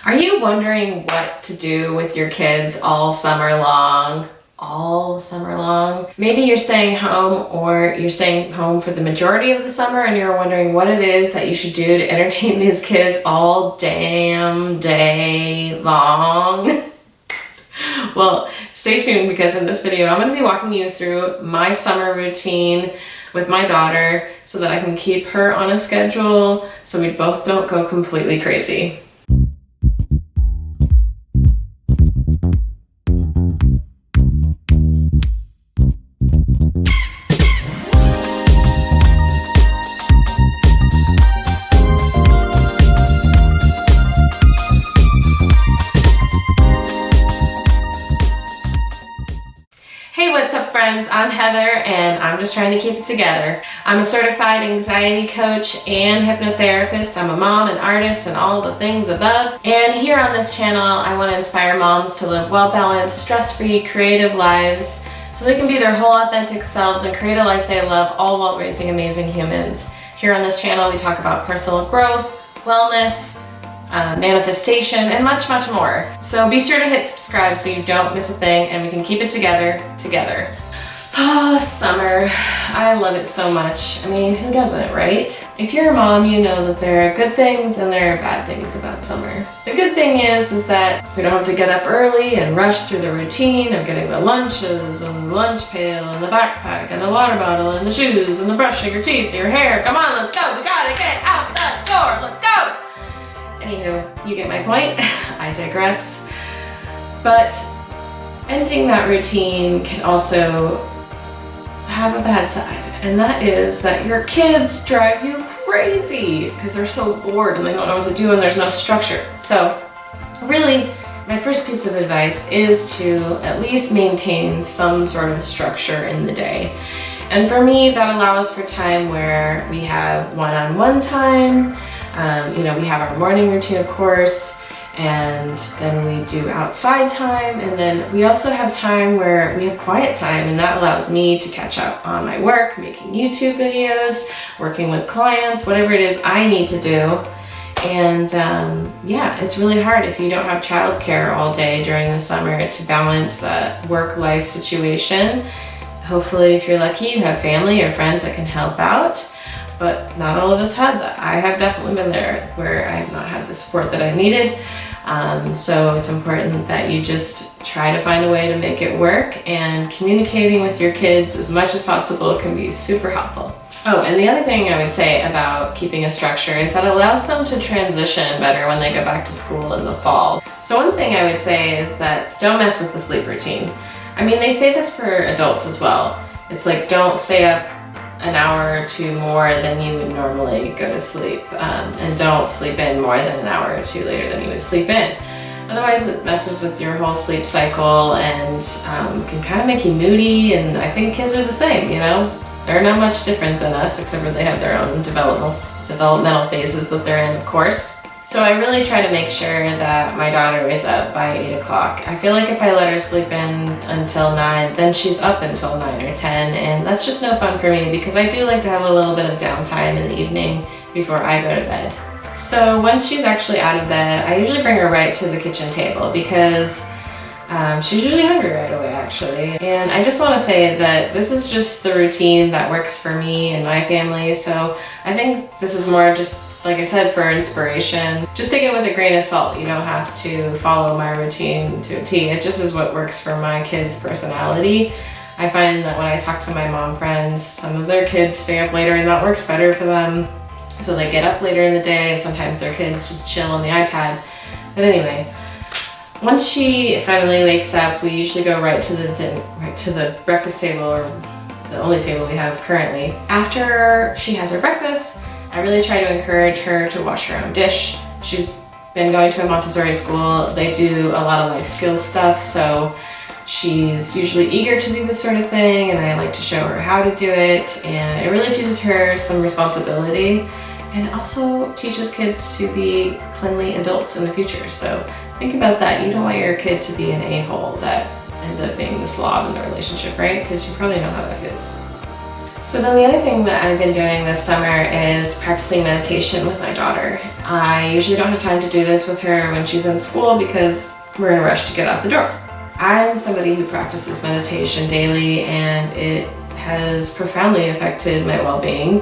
Are you wondering what to do with your kids all summer long? All summer long? Maybe you're staying home, or you're staying home for the majority of the summer and you're wondering what it is that you should do to entertain these kids all damn day long. Well, stay tuned, because in this video I'm going to be walking you through my summer routine with my daughter so that I can keep her on a schedule so we both don't go completely crazy. What's up, friends? I'm Heather and I'm just trying to keep it together. I'm a certified anxiety coach and hypnotherapist. I'm a mom, an artist, and all the things above. And here on this channel, I want to inspire moms to live well-balanced, stress-free, creative lives so they can be their whole authentic selves and create a life they love, all while raising amazing humans. Here on this channel, we talk about personal growth, wellness, manifestation, and much, much more. So be sure to hit subscribe so you don't miss a thing and we can keep it together. Oh, summer. I love it so much. I mean, who doesn't, right? If you're a mom, you know that there are good things and there are bad things about summer. The good thing is that we don't have to get up early and rush through the routine of getting the lunches and the lunch pail and the backpack and the water bottle and the shoes and the brushing your teeth, your hair. Come on, let's go. We gotta get out the door. Let's go. Anywho, you get my point. I digress. But ending that routine can also have a bad side, and that is that your kids drive you crazy because they're so bored and they don't know what to do and there's no structure. So really, my first piece of advice is to at least maintain some sort of structure in the day. And for me, that allows for time where we have one-on-one time. We have our morning routine, of course, and then we do outside time, and then we also have time where we have quiet time, and that allows me to catch up on my work, making YouTube videos, working with clients, whatever it is I need to do. And yeah, it's really hard if you don't have childcare all day during the summer to balance that work-life situation. Hopefully, if you're lucky, you have family or friends that can help out. But not all of us have that. I have definitely been there where I have not had the support that I needed. So it's important that you just try to find a way to make it work, and communicating with your kids as much as possible can be super helpful. Oh, and the other thing I would say about keeping a structure is that it allows them to transition better when they go back to school in the fall. So one thing I would say is that don't mess with the sleep routine. I mean, they say this for adults as well. It's like, don't stay up an hour or two more than you would normally go to sleep, and don't sleep in more than an hour or two later than you would sleep in. Otherwise it messes with your whole sleep cycle and can kind of make you moody, and I think kids are the same, you know? They're not much different than us, except for they have their own developmental phases that they're in, of course. So I really try to make sure that my daughter is up by 8 o'clock. I feel like if I let her sleep in until 9, then she's up until 9 or 10, and that's just no fun for me because I do like to have a little bit of downtime in the evening before I go to bed. So once she's actually out of bed, I usually bring her right to the kitchen table because she's usually hungry right away, actually. And I just want to say that this is just the routine that works for me and my family, so I think this is more just, like I said, for inspiration. Just take it with a grain of salt. You don't have to follow my routine to a T. It just is what works for my kids' personality. I find that when I talk to my mom friends, some of their kids stay up later and that works better for them. So they get up later in the day, and sometimes their kids just chill on the iPad. But anyway, once she finally wakes up, we usually go right to the breakfast table, or the only table we have currently. After she has her breakfast, I really try to encourage her to wash her own dish. She's been going to a Montessori school. They do a lot of life skills stuff, so she's usually eager to do this sort of thing, and I like to show her how to do it, and it really teaches her some responsibility, and it also teaches kids to be cleanly adults in the future. So think about that. You don't want your kid to be an a-hole that ends up being the slob in the relationship, right? Because you probably know how that feels. So then the other thing that I've been doing this summer is practicing meditation with my daughter. I usually don't have time to do this with her when she's in school because we're in a rush to get out the door. I'm somebody who practices meditation daily, and it has profoundly affected my well-being.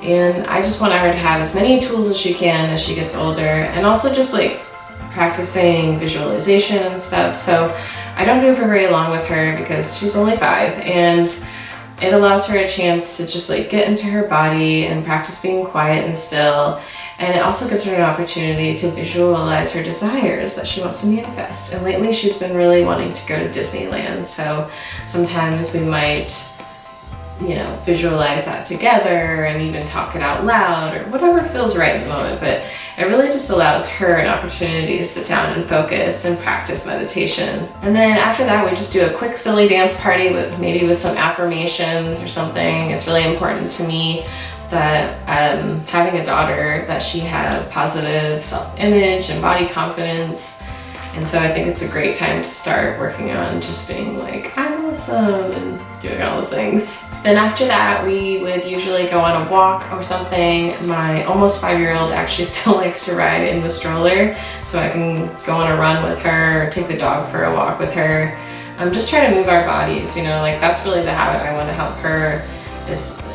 And I just want her to have as many tools as she can as she gets older, and also just like practicing visualization and stuff. So I don't do it for very long with her because she's only 5, and it allows her a chance to just like get into her body and practice being quiet and still. And it also gives her an opportunity to visualize her desires that she wants to manifest. And lately she's been really wanting to go to Disneyland. So sometimes we might, visualize that together and even talk it out loud or whatever feels right in the moment. But it really just allows her an opportunity to sit down and focus and practice meditation. And then after that, we just do a quick silly dance party with some affirmations or something. It's really important to me that having a daughter, that she have positive self-image and body confidence. And so I think it's a great time to start working on just being like, I'm awesome, and doing all the things. Then after that, we would usually go on a walk or something. My almost 5-year-old actually still likes to ride in the stroller, so I can go on a run with her or take the dog for a walk with her. I'm just trying to move our bodies, like that's really the habit I want to help her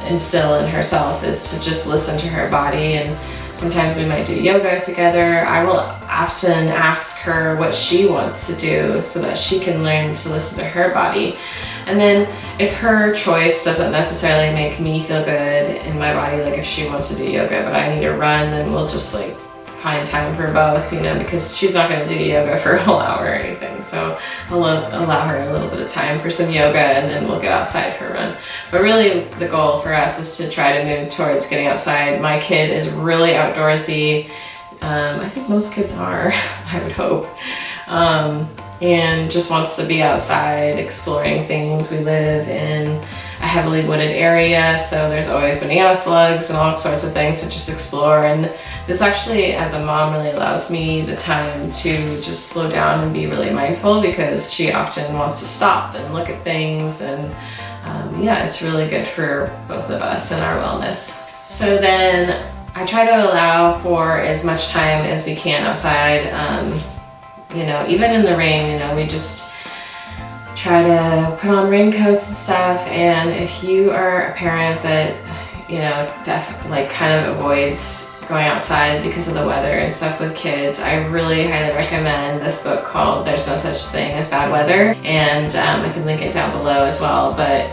instill in herself, is to just listen to her body. And sometimes we might do yoga together. I will often ask her what she wants to do so that she can learn to listen to her body. And then if her choice doesn't necessarily make me feel good in my body, like if she wants to do yoga but I need to run, then we'll just like find time for both, because she's not going to do yoga for a whole hour or anything. So I'll allow her a little bit of time for some yoga, and then we'll get outside for a run. But really the goal for us is to try to move towards getting outside. My kid is really outdoorsy. I think most kids are, I would hope. And just wants to be outside exploring things. We live in a heavily wooded area, so there's always banana slugs and all sorts of things to just explore. And this actually, as a mom, really allows me the time to just slow down and be really mindful, because she often wants to stop and look at things. And it's really good for both of us and our wellness. So then I try to allow for as much time as we can outside. Even in the rain, we just try to put on raincoats and stuff. And if you are a parent that, kind of avoids going outside because of the weather and stuff with kids, I really highly recommend this book called There's No Such Thing as Bad Weather. And I can link it down below as well. But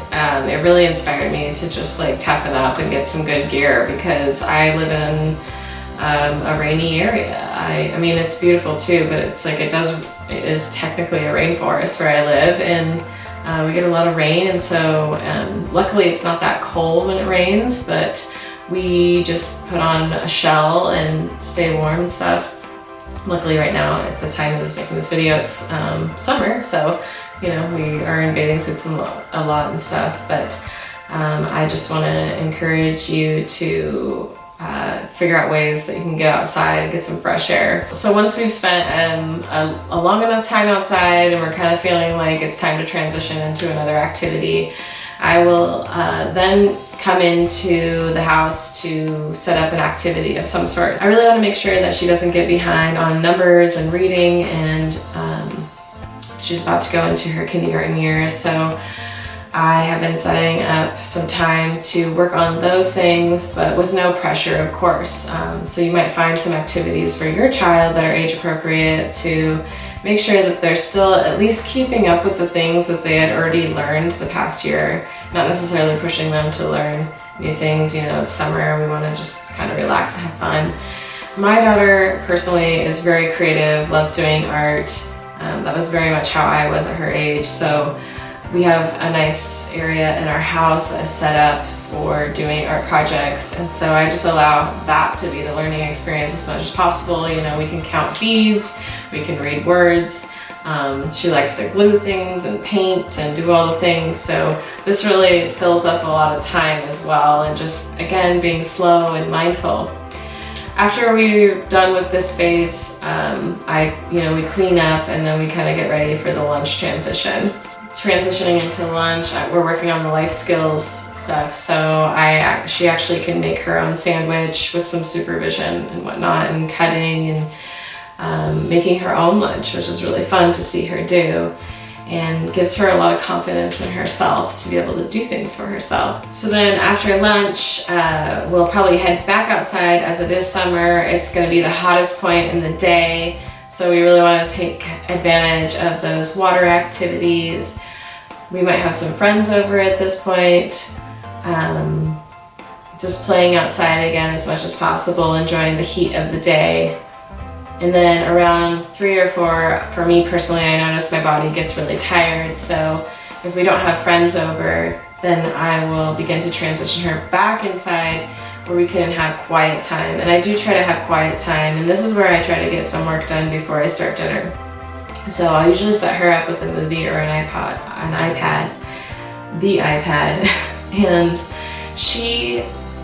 it really inspired me to just like toughen up and get some good gear, because I live in a rainy area. I mean, it's beautiful too, but it's like it is technically a rainforest where I live, and we get a lot of rain. And so luckily it's not that cold when it rains, but we just put on a shell and stay warm and stuff. Luckily right now, at the time of making this video, it's summer, so we are in bathing suits a lot and stuff. But I just want to encourage you to figure out ways that you can get outside and get some fresh air. So once we've spent a long enough time outside and we're kind of feeling like it's time to transition into another activity, I will then come into the house to set up an activity of some sort. I really want to make sure that she doesn't get behind on numbers and reading, and she's about to go into her kindergarten years, so I have been setting up some time to work on those things, but with no pressure, of course. So you might find some activities for your child that are age appropriate to make sure that they're still at least keeping up with the things that they had already learned the past year, not necessarily pushing them to learn new things. It's summer, we want to just kind of relax and have fun. My daughter personally is very creative, loves doing art. That was very much how I was at her age. So we have a nice area in our house that is set up for doing art projects, and so I just allow that to be the learning experience as much as possible. We can count beads, we can read words. She likes to glue things and paint and do all the things, so this really fills up a lot of time as well, and just again being slow and mindful. After we're done with this phase, we clean up, and then we kind of get ready for the lunch transition. transitioning into lunch, we're working on the life skills stuff. So she actually can make her own sandwich with some supervision and whatnot, and cutting and making her own lunch, which is really fun to see her do, and gives her a lot of confidence in herself to be able to do things for herself. So then after lunch, we'll probably head back outside. As it is summer, it's going to be the hottest point in the day. So we really want to take advantage of those water activities. We might have some friends over at this point. Just playing outside again as much as possible, enjoying the heat of the day. And then around 3 or 4, for me personally, I notice my body gets really tired. So if we don't have friends over, then I will begin to transition her back inside where we can have quiet time. And I do try to have quiet time, and this is where I try to get some work done before I start dinner. So I'll usually set her up with a movie or an iPad, and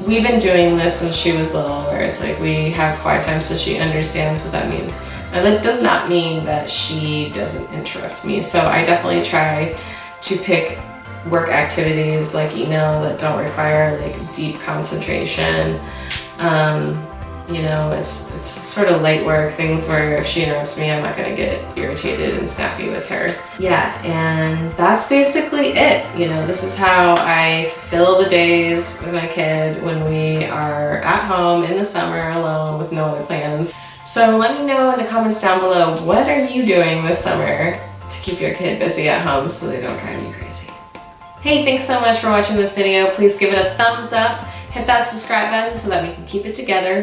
we've been doing this since she was little, where it's like we have quiet time so she understands what that means. Now that does not mean that she doesn't interrupt me, so I definitely try to pick work activities like email that don't require like deep concentration. You know, it's sort of light work, things where if she interrupts me, I'm not gonna get irritated and snappy with her. Yeah, and that's basically it. You know, this is how I fill the days with my kid when we are at home in the summer alone with no other plans. So let me know in the comments down below, what are you doing this summer to keep your kid busy at home so they don't drive you crazy? Hey, thanks so much for watching this video. Please give it a thumbs up. Hit that subscribe button so that we can keep it together.